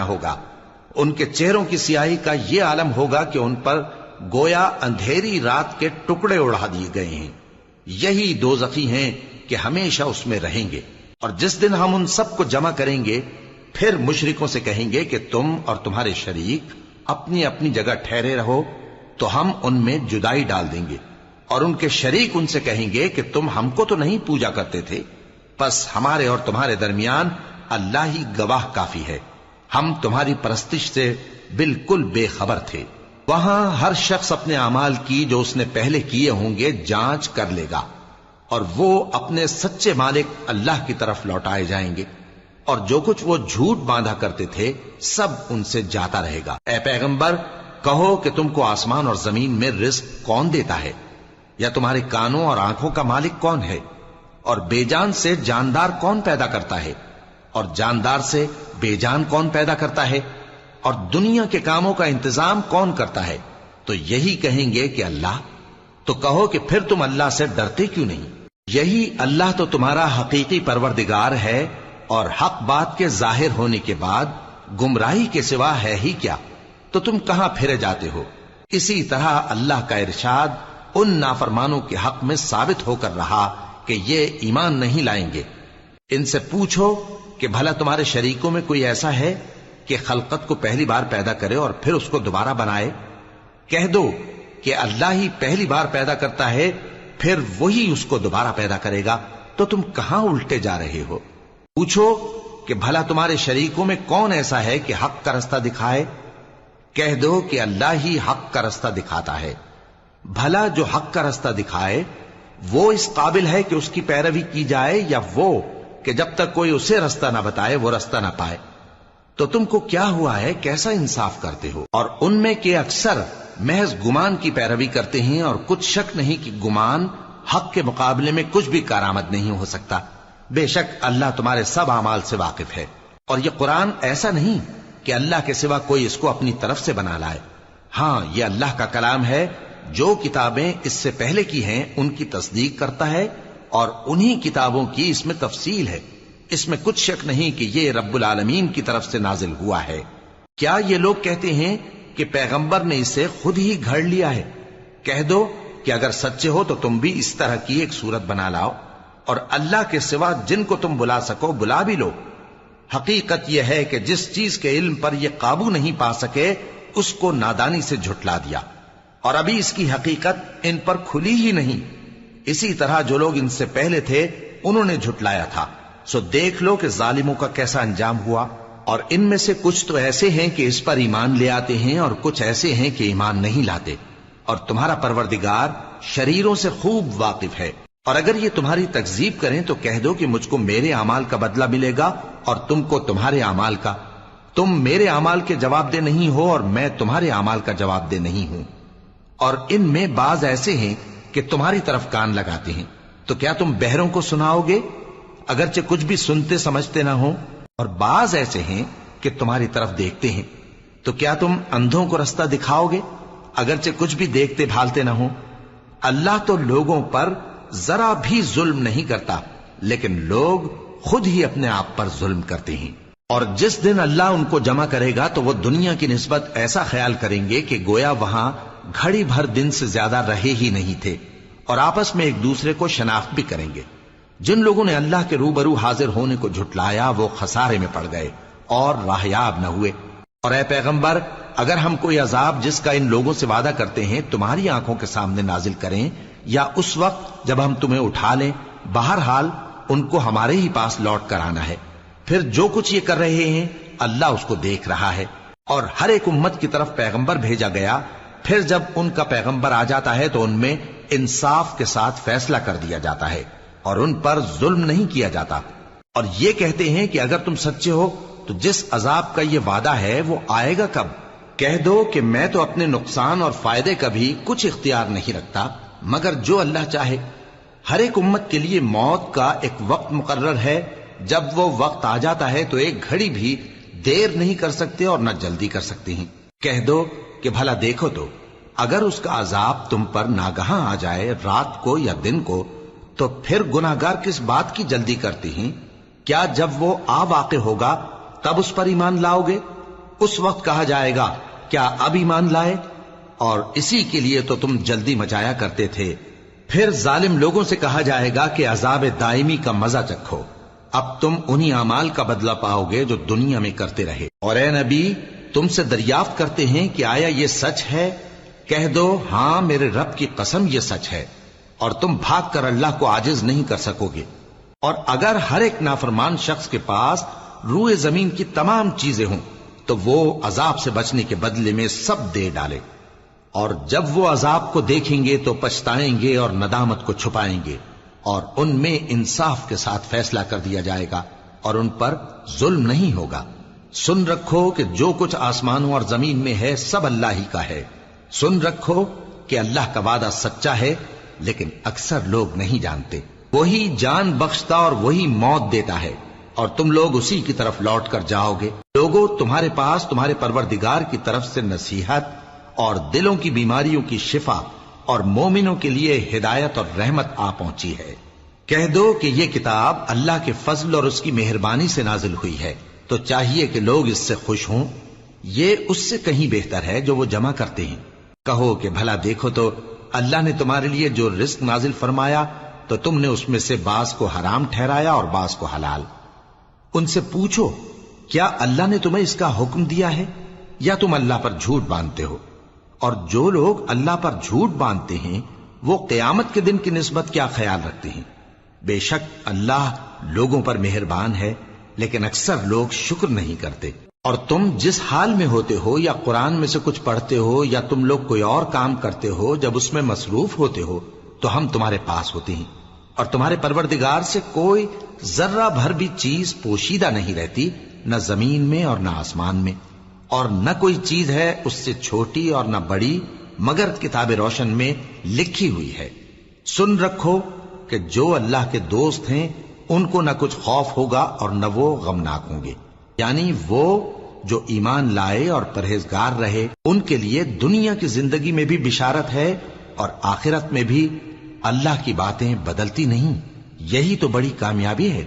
ہوگا۔ ان کے چہروں کی سیاہی کا یہ عالم ہوگا کہ ان پر گویا اندھیری رات کے ٹکڑے اڑا دیے گئے ہیں۔ یہی دوزخی ہیں کہ ہمیشہ اس میں رہیں گے۔ اور جس دن ہم ان سب کو جمع کریں گے، پھر مشرکوں سے کہیں گے کہ تم اور تمہارے شریک اپنی اپنی جگہ ٹھہرے رہو، تو ہم ان میں جدائی ڈال دیں گے۔ اور ان کے شریک ان سے کہیں گے کہ تم ہم کو تو نہیں پوجا کرتے تھے، پس ہمارے اور تمہارے درمیان اللہ ہی گواہ کافی ہے، ہم تمہاری پرستش سے بالکل بے خبر تھے۔ وہاں ہر شخص اپنے اعمال کی جو اس نے پہلے کیے ہوں گے جانچ کر لے گا، اور وہ اپنے سچے مالک اللہ کی طرف لوٹائے جائیں گے، اور جو کچھ وہ جھوٹ باندھا کرتے تھے سب ان سے جاتا رہے گا۔ اے پیغمبر، کہو کہ تم کو آسمان اور زمین میں رزق کون دیتا ہے، یا تمہارے کانوں اور آنکھوں کا مالک کون ہے، اور بے جان سے جاندار کون پیدا کرتا ہے، اور جاندار سے بے جان کون پیدا کرتا ہے، اور دنیا کے کاموں کا انتظام کون کرتا ہے؟ تو یہی کہیں گے کہ اللہ۔ تو کہو کہ پھر تم اللہ سے ڈرتے کیوں نہیں؟ یہی اللہ تو تمہارا حقیقی پروردگار ہے، اور حق بات کے ظاہر ہونے کے بعد گمراہی کے سوا ہے ہی کیا؟ تو تم کہاں پھرے جاتے ہو؟ اسی طرح اللہ کا ارشاد ان نافرمانوں کے حق میں ثابت ہو کر رہا کہ یہ ایمان نہیں لائیں گے۔ ان سے پوچھو کہ بھلا تمہارے شریکوں میں کوئی ایسا ہے کہ خلقت کو پہلی بار پیدا کرے اور پھر اس کو دوبارہ بنائے؟ کہہ دو کہ اللہ ہی پہلی بار پیدا کرتا ہے، پھر وہی اس کو دوبارہ پیدا کرے گا، تو تم کہاں الٹے جا رہے ہو؟ پوچھو کہ بھلا تمہارے شریکوں میں کون ایسا ہے کہ حق کا رستہ دکھائے؟ کہہ دو کہ اللہ ہی حق کا رستہ دکھاتا ہے۔ بھلا جو حق کا رستہ دکھائے وہ اس قابل ہے کہ اس کی پیروی کی جائے، یا وہ کہ جب تک کوئی اسے رستہ نہ بتائے وہ رستہ نہ پائے؟ تو تم کو کیا ہوا ہے، کیسا انصاف کرتے ہو؟ اور ان میں کے اکثر محض گمان کی پیروی کرتے ہیں، اور کچھ شک نہیں کہ گمان حق کے مقابلے میں کچھ بھی کارآمد نہیں ہو سکتا۔ بے شک اللہ تمہارے سب اعمال سے واقف ہے۔ اور یہ قرآن ایسا نہیں کہ اللہ کے سوا کوئی اس کو اپنی طرف سے بنا لائے۔ ہاں، یہ اللہ کا کلام ہے، جو کتابیں اس سے پہلے کی ہیں ان کی تصدیق کرتا ہے، اور انہی کتابوں کی اس میں تفصیل ہے۔ اس میں کچھ شک نہیں کہ یہ رب العالمین کی طرف سے نازل ہوا ہے۔ کیا یہ لوگ کہتے ہیں کہ پیغمبر نے اسے خود ہی گھڑ لیا ہے؟ کہہ دو کہ اگر سچے ہو تو تم بھی اس طرح کی ایک صورت بنا لاؤ، اور اللہ کے سوا جن کو تم بلا سکو بلا بھی لو۔ حقیقت یہ ہے کہ جس چیز کے علم پر یہ قابو نہیں پا سکے اس کو نادانی سے جھٹلا دیا، اور ابھی اس کی حقیقت ان پر کھلی ہی نہیں۔ اسی طرح جو لوگ ان سے پہلے تھے انہوں نے جھٹلایا تھا، سو دیکھ لو کہ ظالموں کا کیسا انجام ہوا۔ اور ان میں سے کچھ تو ایسے ہیں کہ اس پر ایمان لے آتے ہیں، اور کچھ ایسے ہیں کہ ایمان نہیں لاتے، اور تمہارا پروردگار شریروں سے خوب واقف ہے۔ اور اگر یہ تمہاری تکذیب کریں تو کہہ دو کہ مجھ کو میرے اعمال کا بدلہ ملے گا، اور تم کو تمہارے اعمال کا۔ تم میرے اعمال کے جواب دہ نہیں ہو، اور میں تمہارے اعمال کا جواب دہ نہیں ہوں۔ اور ان میں بعض ایسے ہیں کہ تمہاری طرف کان لگاتے ہیں، تو کیا تم بہروں کو سناؤ گے اگرچہ کچھ بھی سنتے سمجھتے نہ ہو؟ اور بعض ایسے ہیں کہ تمہاری طرف دیکھتے ہیں، تو کیا تم اندھوں کو رستہ دکھاؤ گے اگرچہ کچھ بھی دیکھتے بھالتے نہ ہو؟ اللہ تو لوگوں پر ذرا بھی ظلم نہیں کرتا، لیکن لوگ خود ہی اپنے آپ پر ظلم کرتے ہیں۔ اور جس دن اللہ ان کو جمع کرے گا تو وہ دنیا کی نسبت ایسا خیال کریں گے کہ گویا وہاں گھڑی بھر دن سے زیادہ رہے ہی نہیں تھے، اور آپس میں ایک دوسرے کو شناخت بھی کریں گے۔ جن لوگوں نے اللہ کے روبرو حاضر ہونے کو جھٹلایا وہ خسارے میں پڑ گئے اور راہیاب نہ ہوئے۔ اور اے پیغمبر، اگر ہم کوئی عذاب جس کا ان لوگوں سے وعدہ کرتے ہیں تمہاری آنکھوں کے سامنے نازل کریں، یا اس وقت جب ہم تمہیں اٹھا لیں، بہرحال ان کو ہمارے ہی پاس لوٹ کر آنا ہے۔ پھر جو کچھ یہ کر رہے ہیں اللہ اس کو دیکھ رہا ہے۔ اور ہر ایک امت کی طرف پیغمبر بھیجا گیا، پھر جب ان کا پیغمبر آ جاتا ہے تو ان میں انصاف کے ساتھ فیصلہ کر دیا جاتا ہے، اور ان پر ظلم نہیں کیا جاتا۔ اور یہ کہتے ہیں کہ اگر تم سچے ہو تو جس عذاب کا یہ وعدہ ہے وہ آئے گا کب؟ کہہ دو کہ میں تو اپنے نقصان اور فائدے کا بھی کچھ اختیار نہیں رکھتا مگر جو اللہ چاہے۔ ہر ایک امت کے لیے موت کا ایک وقت مقرر ہے، جب وہ وقت آ جاتا ہے تو ایک گھڑی بھی دیر نہیں کر سکتے اور نہ جلدی کر سکتے ہیں۔ کہہ دو کہ بھلا دیکھو تو اگر اس کا عذاب تم پر ناگہاں آ جائے رات کو یا دن کو، تو پھر گناہگار کس بات کی جلدی کرتے ہیں؟ کیا جب وہ آ واقع ہوگا تب اس پر ایمان لاؤ گے؟ اس وقت کہا جائے گا کیا اب ایمان لائے؟ اور اسی کے لیے تو تم جلدی مچایا کرتے تھے۔ پھر ظالم لوگوں سے کہا جائے گا کہ عذاب دائمی کا مزہ چکھو، اب تم انہی اعمال کا بدلہ پاؤ گے جو دنیا میں کرتے رہے۔ اور اے نبی، تم سے دریافت کرتے ہیں کہ آیا یہ سچ ہے؟ کہہ دو ہاں میرے رب کی قسم یہ سچ ہے، اور تم بھاگ کر اللہ کو عاجز نہیں کر سکو گے۔ اور اگر ہر ایک نافرمان شخص کے پاس روئے زمین کی تمام چیزیں ہوں تو وہ عذاب سے بچنے کے بدلے میں سب دے ڈالے، اور جب وہ عذاب کو دیکھیں گے تو پچھتائیں گے اور ندامت کو چھپائیں گے، اور ان میں انصاف کے ساتھ فیصلہ کر دیا جائے گا اور ان پر ظلم نہیں ہوگا۔ سن رکھو کہ جو کچھ آسمانوں اور زمین میں ہے سب اللہ ہی کا ہے۔ سن رکھو کہ اللہ کا وعدہ سچا ہے، لیکن اکثر لوگ نہیں جانتے۔ وہی جان بخشتا اور وہی موت دیتا ہے، اور تم لوگ اسی کی طرف لوٹ کر جاؤ گے۔ لوگوں، تمہارے پاس تمہارے پروردگار کی طرف سے نصیحت اور دلوں کی بیماریوں کی شفا اور مومنوں کے لیے ہدایت اور رحمت آ پہنچی ہے۔ کہہ دو کہ یہ کتاب اللہ کے فضل اور اس کی مہربانی سے نازل ہوئی ہے، تو چاہیے کہ لوگ اس سے خوش ہوں۔ یہ اس سے کہیں بہتر ہے جو وہ جمع کرتے ہیں۔ کہو کہ بھلا دیکھو تو اللہ نے تمہارے لیے جو رزق نازل فرمایا تو تم نے اس میں سے بعض کو حرام ٹھہرایا اور بعض کو حلال۔ ان سے پوچھو کیا اللہ نے تمہیں اس کا حکم دیا ہے یا تم اللہ پر جھوٹ باندھتے ہو؟ اور جو لوگ اللہ پر جھوٹ باندھتے ہیں وہ قیامت کے دن کی نسبت کیا خیال رکھتے ہیں؟ بے شک اللہ لوگوں پر مہربان ہے، لیکن اکثر لوگ شکر نہیں کرتے۔ اور تم جس حال میں ہوتے ہو، یا قرآن میں سے کچھ پڑھتے ہو یا تم لوگ کوئی اور کام کرتے ہو، جب اس میں مصروف ہوتے ہو تو ہم تمہارے پاس ہوتے ہیں، اور تمہارے پروردگار سے کوئی ذرہ بھر بھی چیز پوشیدہ نہیں رہتی، نہ زمین میں اور نہ آسمان میں، اور نہ کوئی چیز ہے اس سے چھوٹی اور نہ بڑی مگر کتاب روشن میں لکھی ہوئی ہے۔ سن رکھو کہ جو اللہ کے دوست ہیں ان کو نہ کچھ خوف ہوگا اور نہ وہ غمناک ہوں گے، یعنی وہ جو ایمان لائے اور پرہیزگار رہے ان کے لیے دنیا کی زندگی میں بھی بشارت ہے، اور آخرت میں بھی۔ اللہ کی باتیں بدلتی نہیں، یہی تو بڑی کامیابی ہے۔